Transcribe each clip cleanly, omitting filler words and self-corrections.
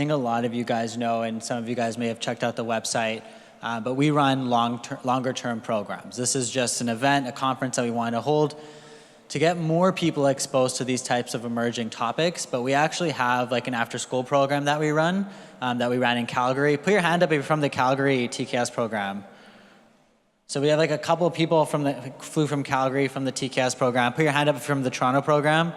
think a lot of you guys know, and some of you guys may have checked out the website, but we run longer-term programs. This is just an event, a conference that we want to hold to get more people exposed to these types of emerging topics. But we actually have like an after-school program that we run, that we ran in Calgary. Put your hand up if you're from the Calgary TKS program. So we have like a couple of people flew from Calgary from the TKS program. Put your hand up if you're from the Toronto program.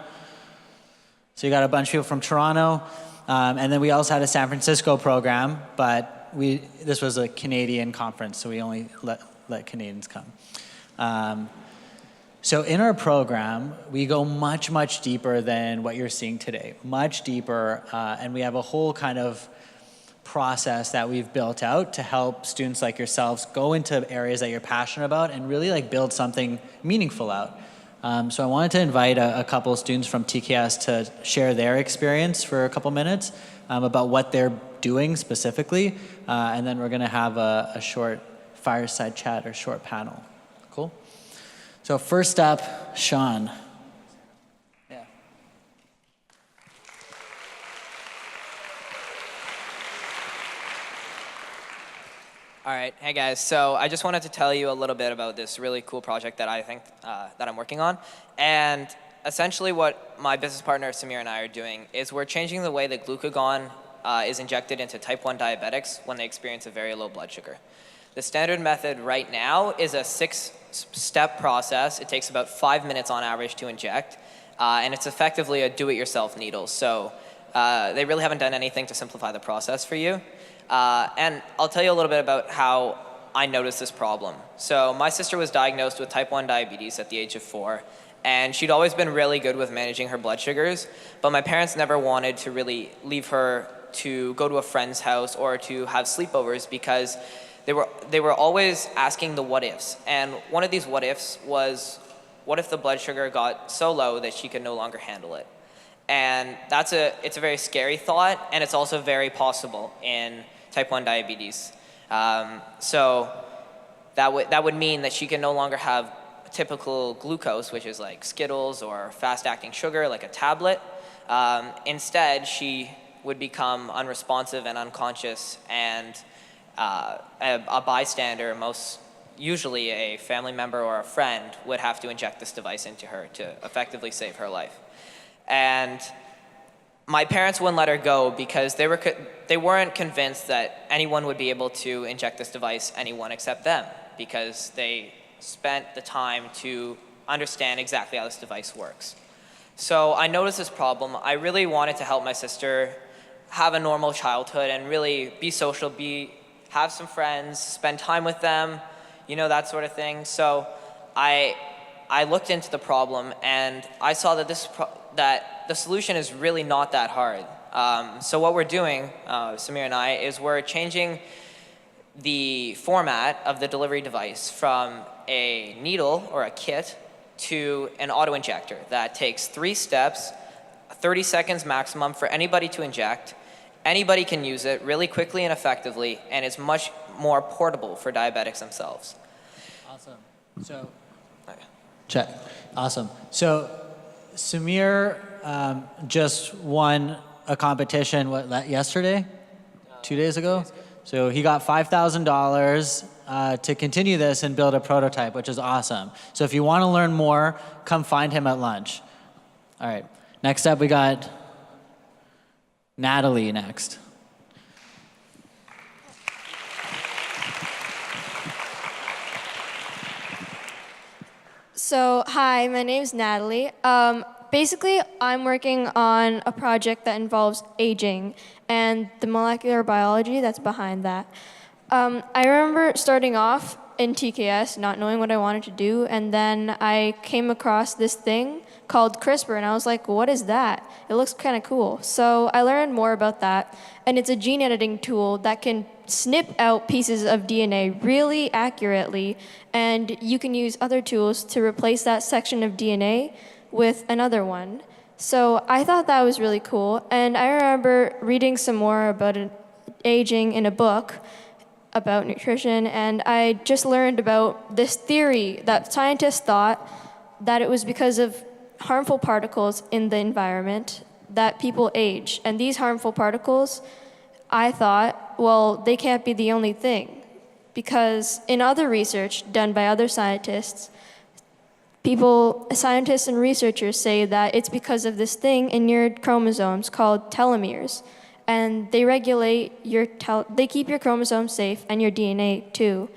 So you got a bunch of people from Toronto. And then we also had a San Francisco program, but this was a Canadian conference, so we only let Canadians come. So in our program, we go much, much deeper than what you're seeing today, much deeper, and we have a whole kind of process that we've built out to help students like yourselves go into areas that you're passionate about and really like build something meaningful out. So I wanted to invite a couple of students from TKS to share their experience for a couple minutes about what they're doing specifically, and then we're gonna have a short fireside chat or short panel. Cool? So first up, SHAAN. Yeah. All right, hey guys. So I just wanted to tell you a little bit about this really cool project that I think that I'm working on. And essentially what my business partner Samir and I are doing is we're changing the way that glucagon is injected into type 1 diabetics when they experience a very low blood sugar. The standard method right now is a 6-step process. It takes about 5 minutes on average to inject, and it's effectively a do-it-yourself needle. So they really haven't done anything to simplify the process for you. And I'll tell you a little bit about how I noticed this problem. So my sister was diagnosed with type 1 diabetes at the age of 4, and she'd always been really good with managing her blood sugars, but my parents never wanted to really leave her to go to a friend's house or to have sleepovers because they were always asking the what ifs. And one of these what ifs was, what if the blood sugar got so low that she could no longer handle it? And it's a very scary thought, and it's also very possible in type 1 diabetes. So that would mean that she can no longer have typical glucose, which is like Skittles or fast-acting sugar, like a tablet. Instead, she would become unresponsive and unconscious, and a bystander, most usually a family member or a friend, would have to inject this device into her to effectively save her life. And my parents wouldn't let her go because they weren't convinced that anyone would be able to inject this device, anyone except them, because they spent the time to understand exactly how this device works. So I noticed this problem. I really wanted to help my sister have a normal childhood and really be social, have some friends, spend time with them, you know, that sort of thing. So I looked into the problem, and I saw that the solution is really not that hard. So what we're doing, Samir and I, is we're changing the format of the delivery device from a needle or a kit to an auto-injector that takes 3 steps, 30 seconds maximum for anybody to inject. Anybody can use it really quickly and effectively, and it's much more portable for diabetics themselves. Awesome. So, check. Awesome. So, Samir just won a competition, yesterday? 2 days ago? So he got $5,000 to continue this and build a prototype, which is awesome. So if you want to learn more, come find him at lunch. All right. Next up, we got Natalie next. So, hi, my name's Natalie. Basically, I'm working on a project that involves aging and the molecular biology that's behind that. I remember starting off in TKS, not knowing what I wanted to do, and then I came across this thing called CRISPR, and I was like, what is that? It looks kind of cool. So I learned more about that, and it's a gene editing tool that can snip out pieces of DNA really accurately, and you can use other tools to replace that section of DNA with another one. So I thought that was really cool, and I remember reading some more about aging in a book about nutrition, and I just learned about this theory that scientists thought that it was because of harmful particles in the environment that people age, and these harmful particles I thought, well, they can't be the only thing. Because in other research done by other scientists, scientists and researchers say that it's because of this thing in your chromosomes called telomeres. And they regulate they keep your chromosomes safe and your DNA too.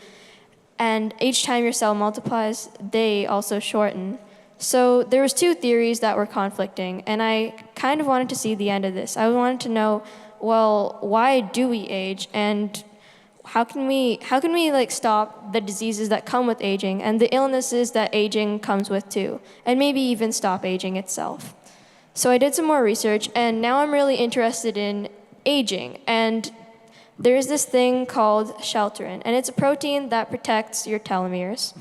And each time your cell multiplies, they also shorten. So there was two theories that were conflicting, and I kind of wanted to see the end of this. I wanted to know, well, why do we age, and how can we like stop the diseases that come with aging and the illnesses that aging comes with too, and maybe even stop aging itself. So I did some more research, and now I'm really interested in aging. And there's this thing called shelterin, and it's a protein that protects your telomeres.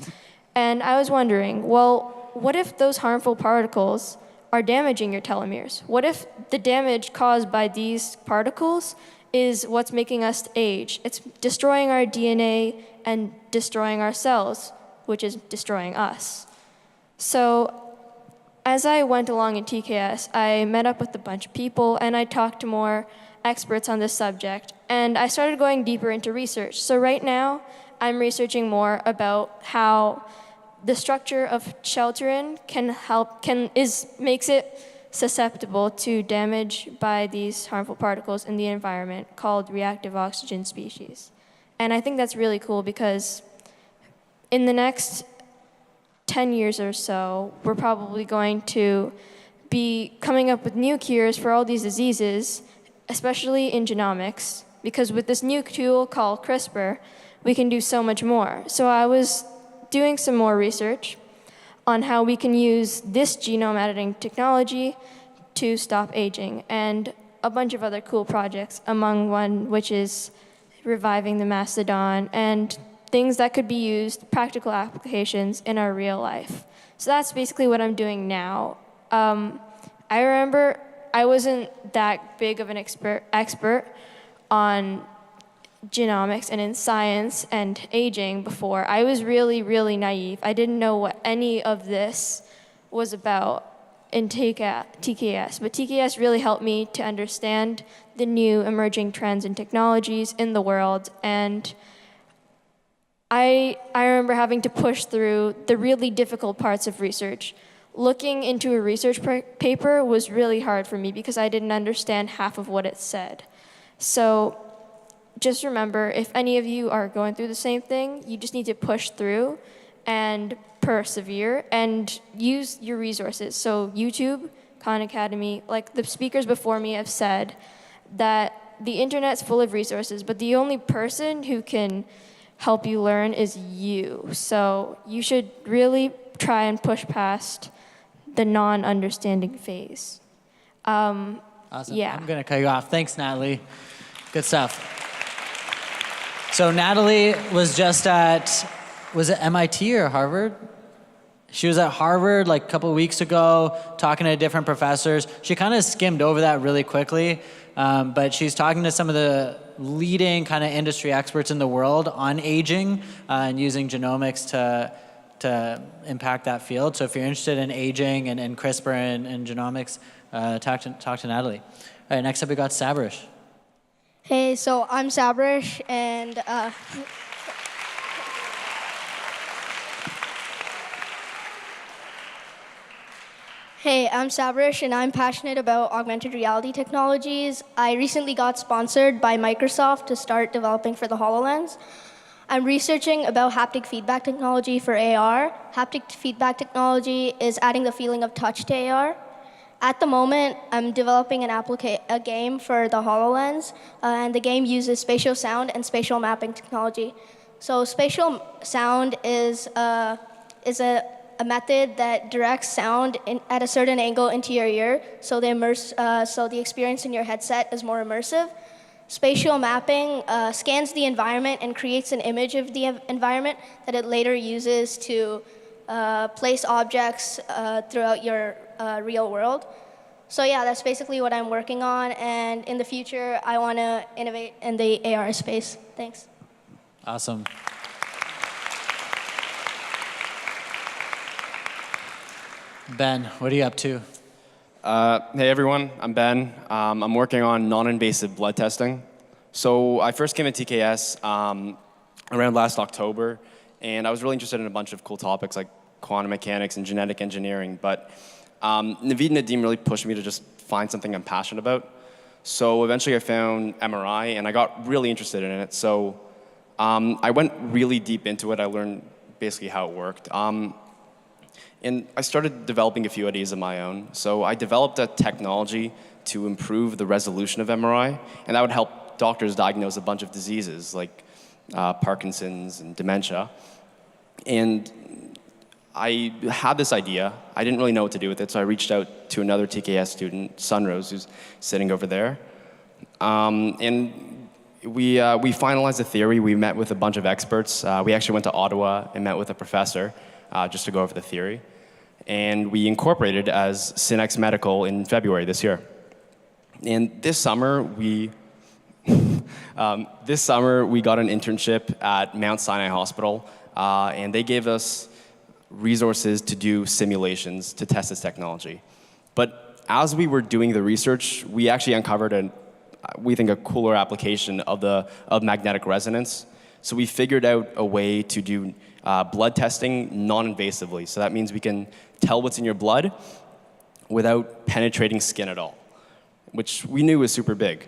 And I was wondering, well, what if those harmful particles are damaging your telomeres? What if the damage caused by these particles is what's making us age? It's destroying our DNA and destroying our cells, which is destroying us. So as I went along in TKS, I met up with a bunch of people, and I talked to more experts on this subject, and I started going deeper into research. So right now, I'm researching more about how the structure of shelterin makes it susceptible to damage by these harmful particles in the environment called reactive oxygen species. And I think that's really cool because in the next 10 years or so, we're probably going to be coming up with new cures for all these diseases, especially in genomics, because with this new tool called CRISPR, we can do so much more. So I was doing some more research on how we can use this genome editing technology to stop aging, and a bunch of other cool projects, among one which is reviving the mastodon and things that could be used, practical applications in our real life. So that's basically what I'm doing now. I remember I wasn't that big of an expert on genomics and in science and aging before. I was really, really naive. I didn't know what any of this was about in TKS, but TKS really helped me to understand the new emerging trends and technologies in the world, and I remember having to push through the really difficult parts of research. Looking into a research paper was really hard for me because I didn't understand half of what it said. So just remember, if any of you are going through the same thing, you just need to push through and persevere and use your resources. So YouTube, Khan Academy, like the speakers before me have said, that the internet's full of resources, but the only person who can help you learn is you. So you should really try and push past the non-understanding phase. Awesome. Yeah. I'm going to cut you off. Thanks, Natalie. Good stuff. So Natalie was just was it MIT or Harvard? She was at Harvard like a couple weeks ago talking to different professors. She kind of skimmed over that really quickly, but she's talking to some of the leading kind of industry experts in the world on aging and using genomics to impact that field. So if you're interested in aging and CRISPR and genomics, talk to Natalie. All right, next up we got Sabarish. Hey, so I'm Sabarish, and I'm passionate about augmented reality technologies. I recently got sponsored by Microsoft to start developing for the HoloLens. I'm researching about haptic feedback technology for AR. Haptic feedback technology is adding the feeling of touch to AR. At the moment, I'm developing a game for the HoloLens, and the game uses spatial sound and spatial mapping technology. So spatial sound is a method that directs sound at a certain angle into your ear, so the experience in your headset is more immersive. Spatial mapping scans the environment and creates an image of the environment that it later uses to place objects throughout your real world. So yeah, that's basically what I'm working on, and in the future, I want to innovate in the AR space. Thanks. Awesome. Ben, what are you up to? Hey everyone, I'm Ben. I'm working on non-invasive blood testing. So I first came to TKS around last October, and I was really interested in a bunch of cool topics like quantum mechanics and genetic engineering, but Naveed and Nadeem really pushed me to just find something I'm passionate about. So eventually I found MRI, and I got really interested in it. So I went really deep into it. I learned basically how it worked. And I started developing a few ideas of my own. So I developed a technology to improve the resolution of MRI, and that would help doctors diagnose a bunch of diseases like Parkinson's and dementia. And I had this idea. I didn't really know what to do with it, so I reached out to another TKS student, Sunrose, who's sitting over there. And we finalized the theory. We met with a bunch of experts. We actually went to Ottawa and met with a professor just to go over the theory. And we incorporated as Synex Medical in February this year. And this summer, we got an internship at Mount Sinai Hospital, and they gave us resources to do simulations to test this technology. But as we were doing the research, we actually uncovered we think a cooler application of magnetic resonance. So we figured out a way to do blood testing non-invasively. So that means we can tell what's in your blood without penetrating skin at all, which we knew was super big.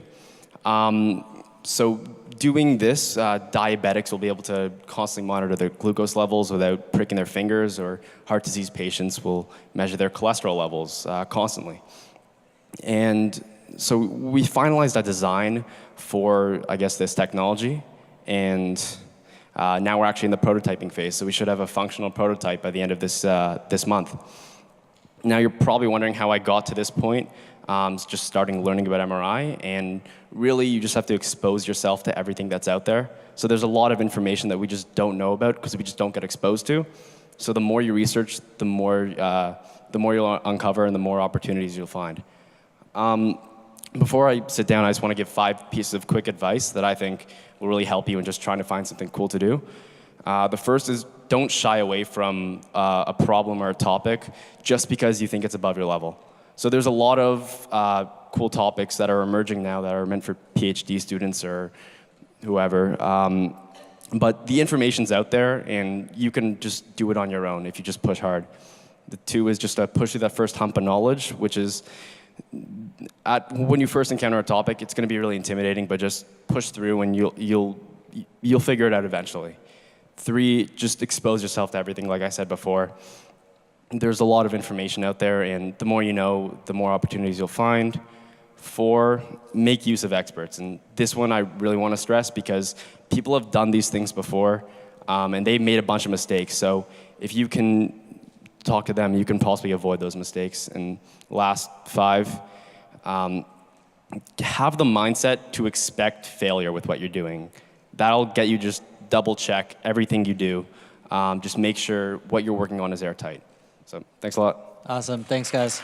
So doing this, diabetics will be able to constantly monitor their glucose levels without pricking their fingers, or heart disease patients will measure their cholesterol levels constantly. And so we finalized a design for, I guess, this technology, and now we're actually in the prototyping phase, so we should have a functional prototype by the end of this month. Now you're probably wondering how I got to this point. Just starting learning about MRI, and really you just have to expose yourself to everything that's out there. So there's a lot of information that we just don't know about because we just don't get exposed to. So the more you research, the more you'll uncover and the more opportunities you'll find. Before I sit down, I just want to give 5 pieces of quick advice that I think will really help you in just trying to find something cool to do. The first is don't shy away from a problem or a topic just because you think it's above your level. So there's a lot of cool topics that are emerging now that are meant for PhD students or whoever. But the information's out there, and you can just do it on your own if you just push hard. The 2 is just to push through that first hump of knowledge, which is when you first encounter a topic, it's going to be really intimidating, but just push through and you'll figure it out eventually. 3, just expose yourself to everything, like I said before. There's a lot of information out there, and the more you know, the more opportunities you'll find. 4, make use of experts. And this one I really want to stress because people have done these things before, and they've made a bunch of mistakes. So if you can talk to them, you can possibly avoid those mistakes. And last 5, have the mindset to expect failure with what you're doing. That'll get you just double check everything you do. Just make sure what you're working on is airtight. So thanks a lot. Awesome. Thanks, guys.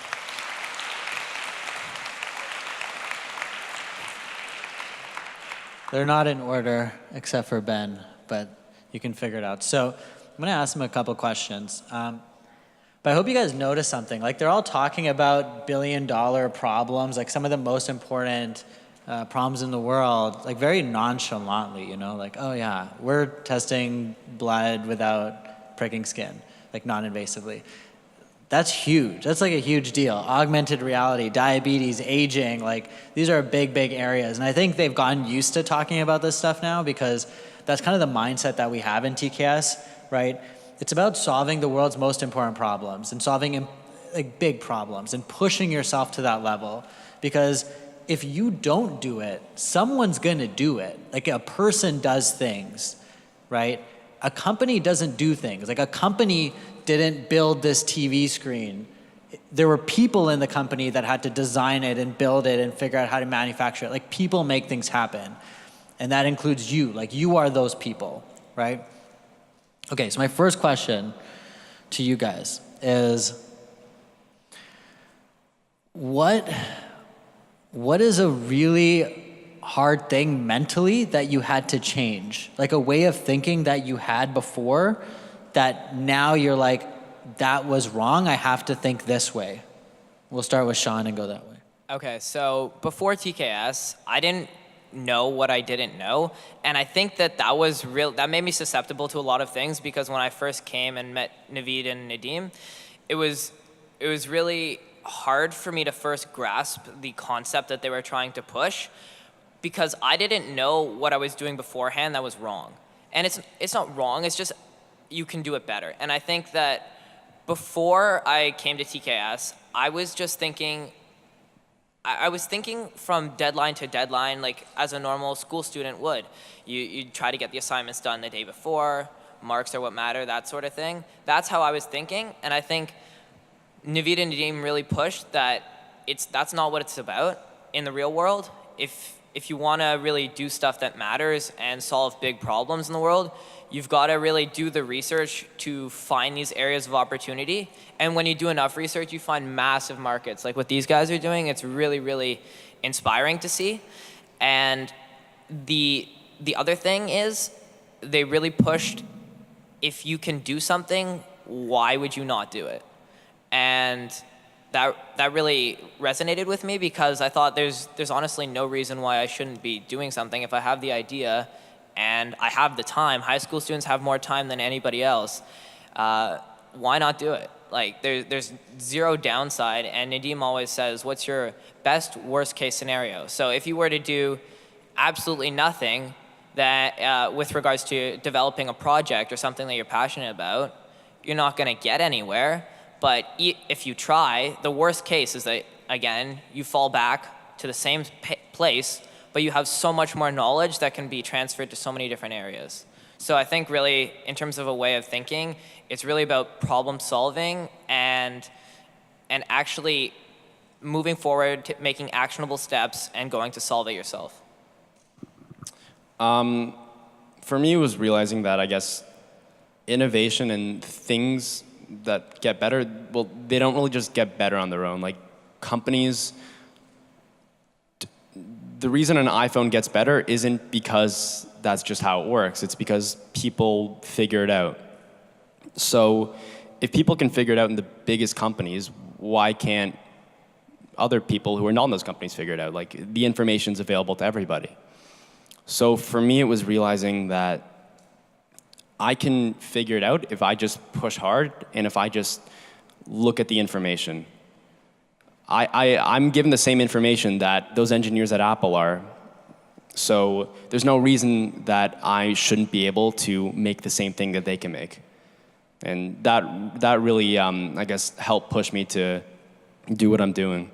They're not in order except for Ben, but you can figure it out. So I'm going to ask them a couple questions. But I hope you guys notice something. Like, they're all talking about billion-dollar problems, like some of the most important problems in the world, like very nonchalantly, you know, like, oh yeah, we're testing blood without pricking skin, like non-invasively. That's huge. That's like a huge deal. Augmented reality, diabetes, aging, like these are big, big areas. And I think they've gotten used to talking about this stuff now because that's kind of the mindset that we have in TKS, right? It's about solving the world's most important problems and solving like big problems and pushing yourself to that level. Because if you don't do it, someone's gonna do it. Like a person does things, right? A company doesn't do things. Like a company didn't build this TV screen. There were people in the company that had to design it and build it and figure out how to manufacture it. Like people make things happen. And that includes you. Like you are those people, right? Okay, so my first question to you guys is, what is a really hard thing mentally that you had to change? Like a way of thinking that you had before that now you're like, that was wrong, I have to think this way. We'll start with SHAAN and go that way. Okay, so before TKS, I didn't know what I didn't know. And I think that that made me susceptible to a lot of things, because when I first came and met Naveed and Nadim, it was really hard for me to first grasp the concept that they were trying to push, because I didn't know what I was doing beforehand that was wrong. And it's not wrong, it's just you can do it better. And I think that before I came to TKS, I was just thinking, I was thinking from deadline to deadline, like as a normal school student would. You try to get the assignments done the day before, marks are what matter, that sort of thing. That's how I was thinking, and I think Naveed and Nadim really pushed that that's not what it's about in the real world. If you want to really do stuff that matters and solve big problems in the world, you've got to really do the research to find these areas of opportunity. And when you do enough research, you find massive markets. Like what these guys are doing, it's really, really inspiring to see. And the other thing is, they really pushed, if you can do something, why would you not do it? And that really resonated with me, because I thought there's honestly no reason why I shouldn't be doing something if I have the idea and I have the time. High school students have more time than anybody else. Why not do it? Like there's zero downside, and Nadim always says, what's your best worst case scenario? So if you were to do absolutely nothing that with regards to developing a project or something that you're passionate about, you're not going to get anywhere. But if you try, the worst case is that, again, you fall back to the same place, but you have so much more knowledge that can be transferred to so many different areas. So I think really, in terms of a way of thinking, it's really about problem solving and actually moving forward, making actionable steps and going to solve it yourself. For me, it was realizing that, I guess, innovation and things that get better, well, they don't really just get better on their own. Like companies, the reason an iPhone gets better isn't because that's just how it works. It's because people figure it out. So if people can figure it out in the biggest companies, why can't other people who are not in those companies figure it out? Like the information's available to everybody. So for me, it was realizing that I can figure it out if I just push hard and if I just look at the information. I'm given the same information that those engineers at Apple are, so there's no reason that I shouldn't be able to make the same thing that they can make. And that really, I guess, helped push me to do what I'm doing.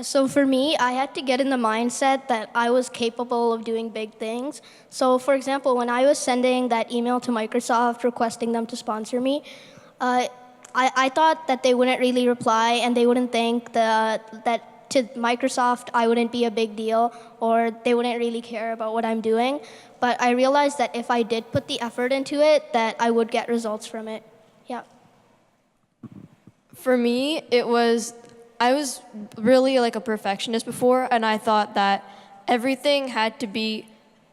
So for me, I had to get in the mindset that I was capable of doing big things. So for example, when I was sending that email to Microsoft requesting them to sponsor me, I thought that they wouldn't really reply and they wouldn't think that to Microsoft I wouldn't be a big deal, or they wouldn't really care about what I'm doing. But I realized that if I did put the effort into it, that I would get results from it. Yeah. For me, I was really like a perfectionist before, and I thought that everything had to be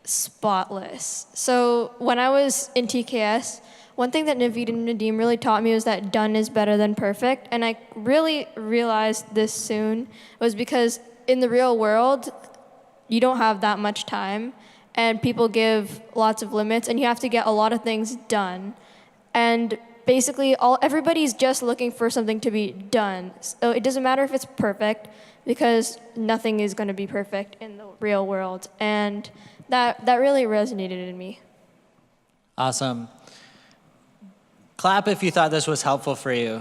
spotless. So when I was in TKS, one thing that Naveed and Nadim really taught me was that done is better than perfect, and I really realized this soon was because in the real world, you don't have that much time, and people give lots of limits, and you have to get a lot of things done. And basically, everybody's just looking for something to be done. So it doesn't matter if it's perfect, because nothing is going to be perfect in the real world. And that really resonated in me. Awesome. Clap if you thought this was helpful for you.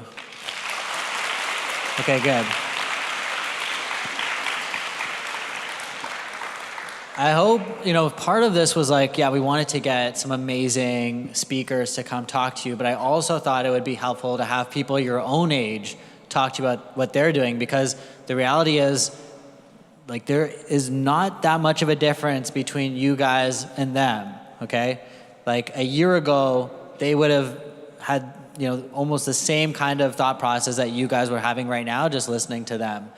Okay, good. I hope, part of this was like, yeah, we wanted to get some amazing speakers to come talk to you, but I also thought it would be helpful to have people your own age talk to you about what they're doing, because the reality is, like, there is not that much of a difference between you guys and them, okay? Like, a year ago, they would have had, almost the same kind of thought process that you guys were having right now, just listening to them.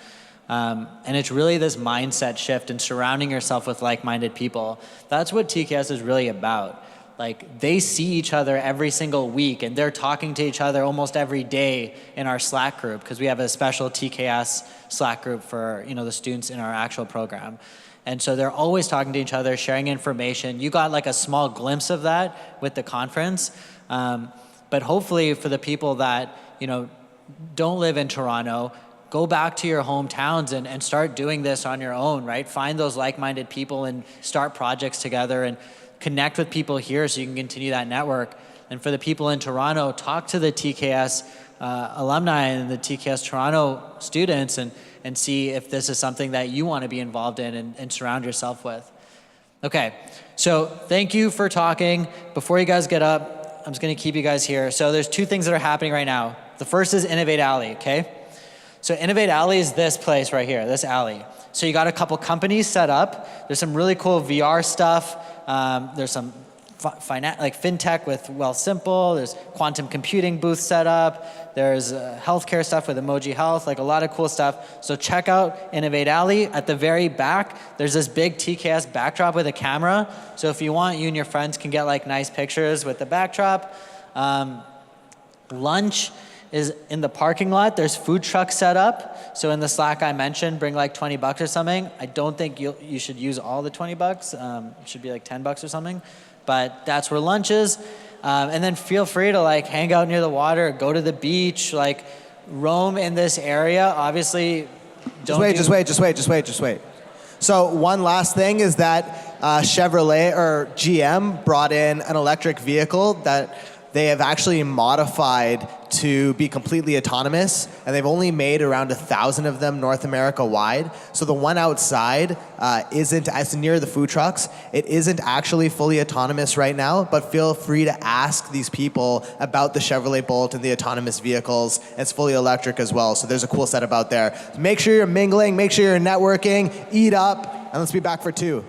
And it's really this mindset shift and surrounding yourself with like-minded people. That's what TKS is really about. like they see each other every single week and they're talking to each other almost every day in our Slack group because we have a special TKS Slack group for the students in our actual program. And so they're always talking to each other, sharing information. You got like a small glimpse of that with the conference. But hopefully for the people that don't live in Toronto, go back to your hometowns and start doing this on your own, right? Find those like-minded people and start projects together and connect with people here so you can continue that network. And for the people in Toronto, talk to the TKS alumni and the TKS Toronto students and see if this is something that you want to be involved in and surround yourself with. Okay, so thank you for talking. Before you guys get up, I'm just going to keep you guys here. So there's two things that are happening right now. The first is Innovate Alley, okay? So Innovate Alley is this place right here, this alley. So you got a couple companies set up. There's some really cool VR stuff. There's some fintech with Wealthsimple. There's quantum computing booth set up. There's healthcare stuff with Emoji Health, like a lot of cool stuff. So check out Innovate Alley. At the very back, there's this big TKS backdrop with a camera. So if you want, you and your friends can get like nice pictures with the backdrop. Lunch is in the parking lot. There's food trucks set up. So in the Slack I mentioned, bring like $20 or something. I don't think you should use all the $20. It should be like $10 or something. But that's where lunch is. And then feel free to like hang out near the water, go to the beach, like roam in this area. Obviously, Just wait. So one last thing is that Chevrolet or GM brought in an electric vehicle that they have actually modified to be completely autonomous, and they've only made around 1,000 of them North America wide. So the one outside isn't, as near the food trucks, it isn't actually fully autonomous right now, but feel free to ask these people about the Chevrolet Bolt and the autonomous vehicles. It's fully electric as well, so there's a cool setup out there. Make sure you're mingling, make sure you're networking, eat up, and let's be back for 2.